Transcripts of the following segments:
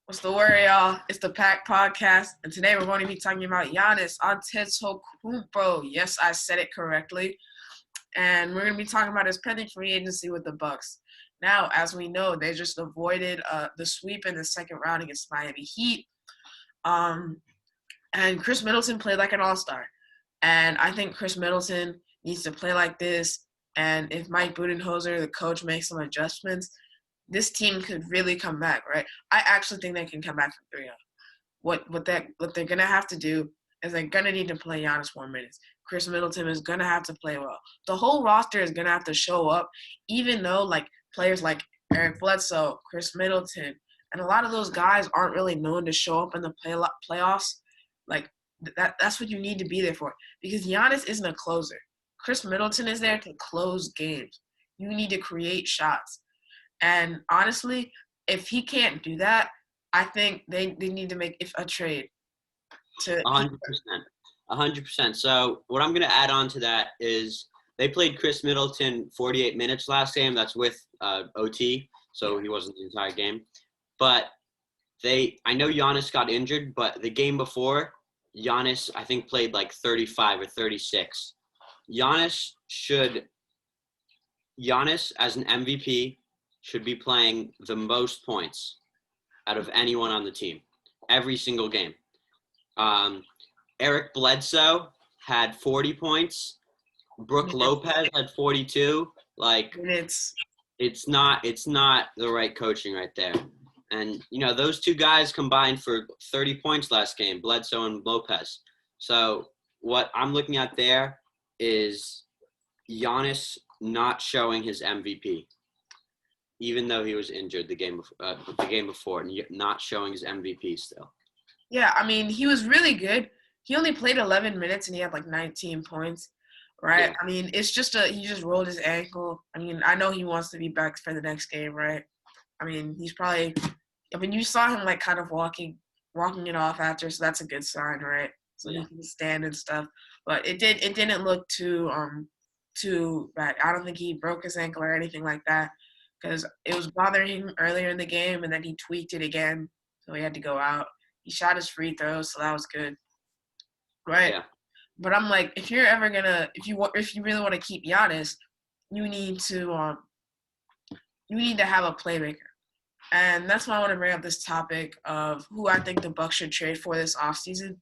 What's the word, y'all? It's the Pack Podcast, and today we're going to be talking about Giannis Antetokounmpo. Yes, I said it correctly. And we're going to be talking about his pending free agency with the Bucks. Now, as we know, they just avoided the sweep in the second round against Miami Heat. And Chris Middleton played like an all-star. And I think Chris Middleton needs to play like this. And if Mike Budenholzer, the coach, makes some adjustments, this team could really come back, right? I actually think they can come back from 3-0. What they're gonna have to do is they're gonna need to play Giannis more minutes. Chris Middleton is gonna have to play well. The whole roster is gonna have to show up, even though like players like Eric Bledsoe, Chris Middleton, and a lot of those guys aren't really known to show up in the playoffs. Like that's what you need to be there for, because Giannis isn't a closer. Chris Middleton is there to close games. You need to create shots. And honestly, if he can't do that, I think they need to make a trade. 100%. 100%. So what I'm going to add on to that is they played Chris Middleton 48 minutes last game. That's with OT, so he wasn't the entire game. But I know Giannis got injured, but the game before, Giannis, I think, played like 35 or 36. Giannis, as an MVP, should be playing the most points out of anyone on the team every single game. Eric Bledsoe had 40 points. Brooke Lopez had 42. Like, it's not the right coaching right there. And, those two guys combined for 30 points last game, Bledsoe and Lopez. So what I'm looking at there is Giannis not showing his MVP, even though he was injured the game before, and not showing his MVP still. Yeah, I mean, he was really good. He only played 11 minutes, and he had like 19 points, right? Yeah. I mean, it's just he just rolled his ankle. I mean, I know he wants to be back for the next game, right? I mean, you saw him like kind of walking it off after, so that's a good sign, right? So he can stand and stuff. But it didn't look too bad. I don't think he broke his ankle or anything like that, because it was bothering him earlier in the game, and then he tweaked it again, so he had to go out. He shot his free throws, so that was good, right? Yeah. But I'm like, if you really want to keep Giannis, you need to have a playmaker, and that's why I want to bring up this topic of who I think the Bucks should trade for this offseason.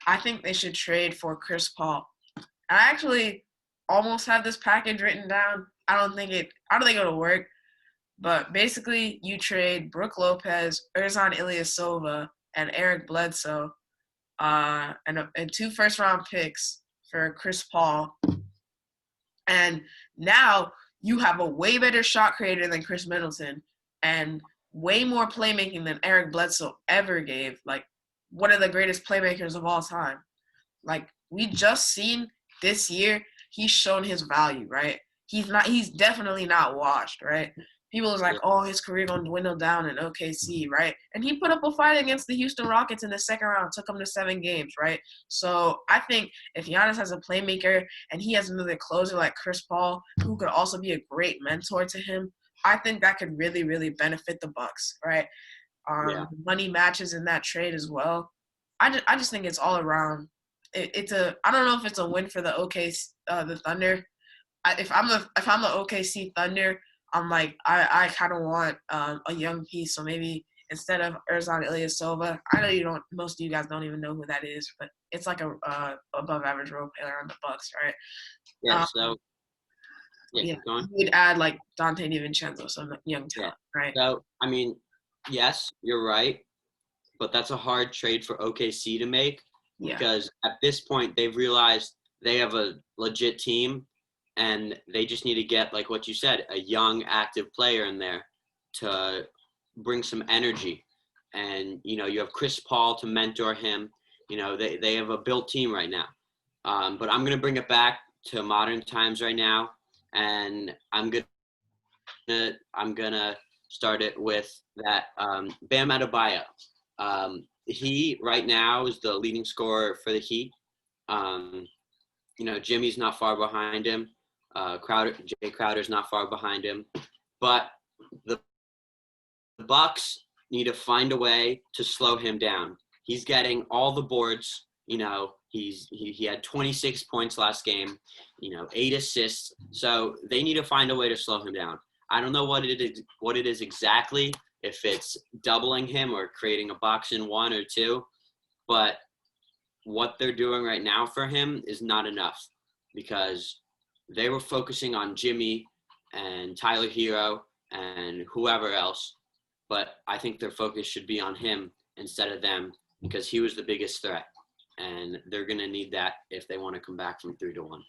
I think they should trade for Chris Paul. I actually almost have this package written down. I don't think it'll work. But basically, you trade Brooke Lopez, Ersan Ilyasova, and Eric Bledsoe, and 2 first-round picks for Chris Paul. And now you have a way better shot creator than Chris Middleton and way more playmaking than Eric Bledsoe ever gave. Like, one of the greatest playmakers of all time. Like, we just seen this year, he's shown his value, right? He's definitely not washed, right? People was like, oh, his career gonna dwindle down in OKC, right? And he put up a fight against the Houston Rockets in the second round, took them to 7 games, right? So I think if Giannis has a playmaker and he has another closer like Chris Paul, who could also be a great mentor to him, I think that could really, really benefit the Bucks, right? Money matches in that trade as well. I just think it's all around. I don't know if it's a win for the the Thunder. If I'm the OKC Thunder, I'm like, I kind of want a young piece. So maybe instead of Ersan Ilyasova, I know most of you guys don't even know who that is, but it's like a above average role player on the Bucks, right? Yeah. You'd add like Dante DiVincenzo, some young talent, right? So I mean, yes, you're right, but that's a hard trade for OKC to make because at this point they've realized they have a legit team. And they just need to get, like what you said, a young, active player in there to bring some energy. And, you have Chris Paul to mentor him. They have a built team right now. But I'm going to bring it back to modern times right now. And I'm gonna start it with that Bam Adebayo. He right now is the leading scorer for the Heat. Jimmy's not far behind him. Jay Crowder's not far behind him, but the Bucks need to find a way to slow him down. He's getting all the boards. He had 26 points last game, 8 assists. So they need to find a way to slow him down. I don't know what it is exactly, if it's doubling him or creating a box in 1 or 2, but what they're doing right now for him is not enough, because they were focusing on Jimmy and Tyler Hero and whoever else, but I think their focus should be on him instead of them, because he was the biggest threat, and they're going to need that if they want to come back from 3-1.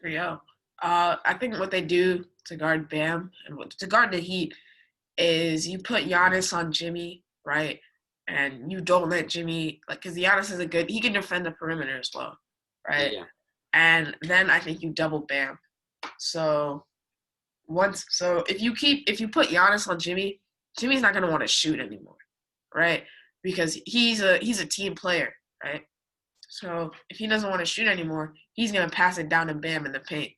3-0. I think what they do to guard Bam and to guard the Heat is you put Giannis on Jimmy, right? And you don't let Jimmy, because Giannis is he can defend the perimeter as well, right? Yeah. And then I think you double Bam. So if you put Giannis on Jimmy, Jimmy's not going to want to shoot anymore, right? Because he's a team player, right? So if he doesn't want to shoot anymore, he's going to pass it down to Bam in the paint.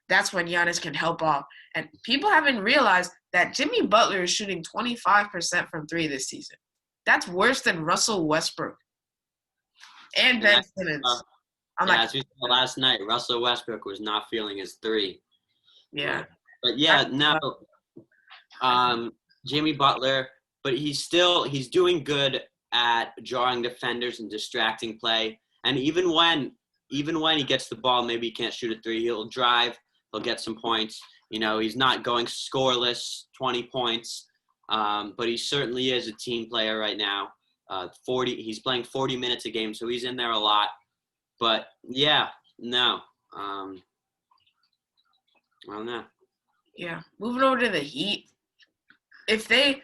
That's when Giannis can help off. And people haven't realized that Jimmy Butler is shooting 25% from 3 this season. That's worse than Russell Westbrook and Ben Simmons. As we saw last night, Russell Westbrook was not feeling his 3. Yeah. But Jimmy Butler, but he's doing good at drawing defenders and distracting play. And even when he gets the ball, maybe he can't shoot a 3, he'll drive, he'll get some points. He's not going scoreless, 20 points, but he certainly is a team player right now. He's playing 40 minutes a game, so he's in there a lot. But I don't know. Yeah, moving over to the Heat, if they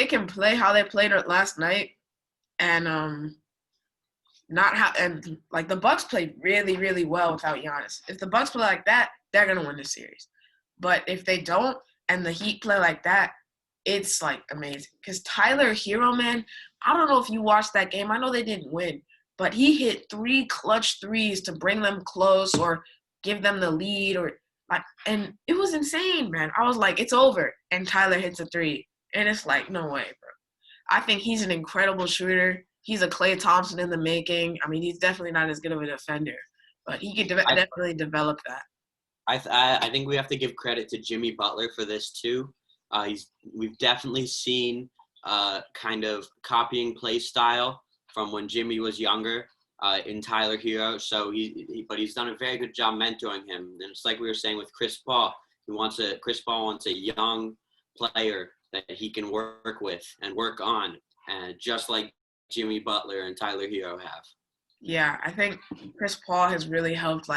can play how they played last night, and the Bucks played really, really well without Giannis. If the Bucks play like that, they're gonna win the series. But if they don't, and the Heat play like that, it's amazing. Because Tyler Hero, man, I don't know if you watched that game. I know they didn't win, but he hit 3 clutch threes to bring them close or give them the lead, and it was insane, man. I was like, it's over, and Tyler hits a 3, and it's no way, bro. I think he's an incredible shooter. He's a Klay Thompson in the making. I mean, he's definitely not as good of a defender, but he could definitely develop that. I think we have to give credit to Jimmy Butler for this too. We've definitely seen kind of copying play style from when Jimmy was younger in Tyler Hero. So but he's done a very good job mentoring him. And it's like we were saying with Chris Paul. Chris Paul wants a young player that he can work with and work on, and just like Jimmy Butler and Tyler Hero have. Yeah, I think Chris Paul has really helped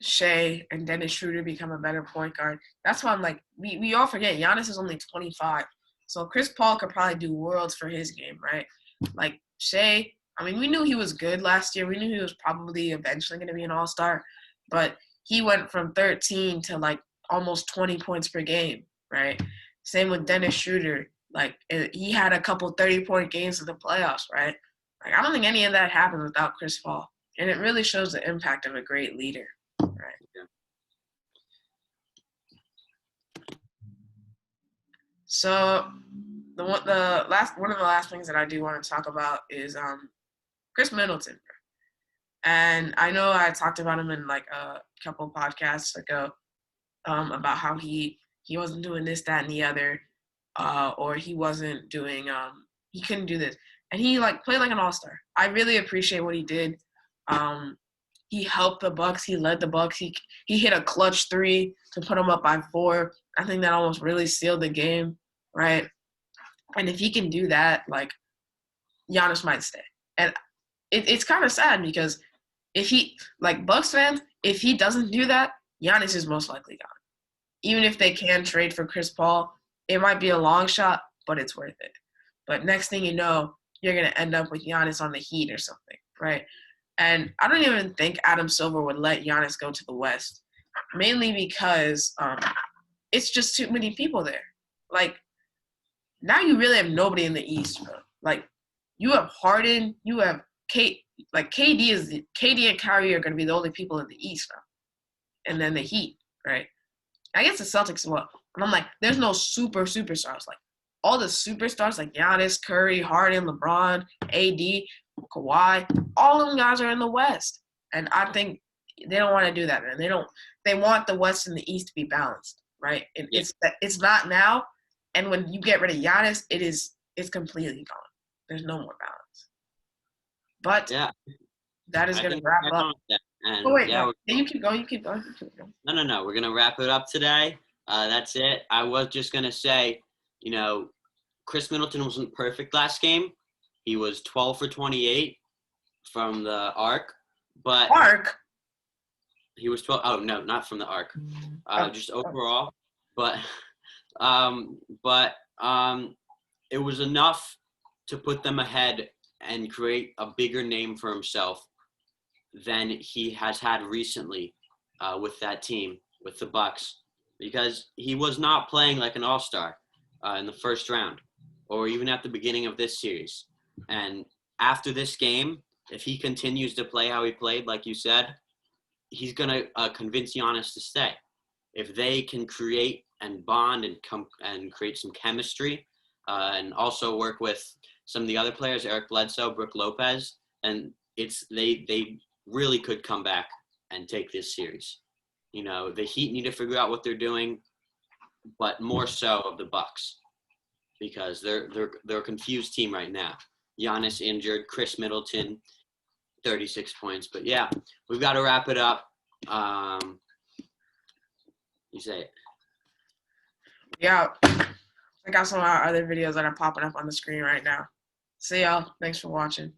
Shea and Dennis Schroeder become a better point guard. That's why I'm we all forget Giannis is only 25. So Chris Paul could probably do worlds for his game, right? Shea, I mean, we knew he was good last year. We knew he was probably eventually going to be an all-star. But he went from 13 to almost 20 points per game, right? Same with Dennis Schroeder. He had a couple 30-point games in the playoffs, right? I don't think any of that happened without Chris Paul. And it really shows the impact of a great leader, right? Yeah. So one of the last things that I do want to talk about is Chris Middleton. And I know I talked about him in a couple podcasts ago about how he wasn't doing this, that, and the other, or he wasn't doing he couldn't do this, and he played like an all-star. I really appreciate what he did. He helped the Bucks. He led the Bucks. He hit a clutch 3 to put them up by 4. I think that almost really sealed the game, right? And if he can do that, Giannis might stay. And it's kind of sad because if he Bucks fans, if he doesn't do that, Giannis is most likely gone. Even if they can trade for Chris Paul, it might be a long shot, but it's worth it. But next thing you know, you're going to end up with Giannis on the Heat or something, right? And I don't even think Adam Silver would let Giannis go to the West, mainly because it's just too many people there. Now you really have nobody in the East, bro. You have Harden, you have KD and Kyrie are going to be the only people in the East now. And then the Heat, right? I guess the Celtics as well. And I'm there's no superstars. all the superstars like Giannis, Curry, Harden, LeBron, AD, Kawhi, all of them guys are in the West. And I think they don't want to do that, man. They want the West and the East to be balanced, right? It's not now. And when you get rid of Giannis, it's completely gone. There's no more balance. But that is going to wrap up. And oh, wait, no. You keep going. No. We're going to wrap it up today. That's it. I was just going to say, Chris Middleton wasn't perfect last game. He was 12 for 28 from the arc. But arc? He was 12. Oh, no, not from the arc. Just overall. But it was enough to put them ahead and create a bigger name for himself than he has had recently with that team, with the Bucks, because he was not playing like an all-star in the first round or even at the beginning of this series. And after this game, if he continues to play how he played, like you said, he's going to convince Giannis to stay. If they can create and bond and create some chemistry and also work with some of the other players, Eric Bledsoe, Brook Lopez, and they really could come back and take this series. The Heat need to figure out what they're doing, but more so of the Bucks, because they're a confused team right now. Giannis injured, Chris Middleton, 36 points. But yeah, we've got to wrap it up. You say it. Yeah. Check out some of our other videos that are popping up on the screen right now. See y'all. Thanks for watching.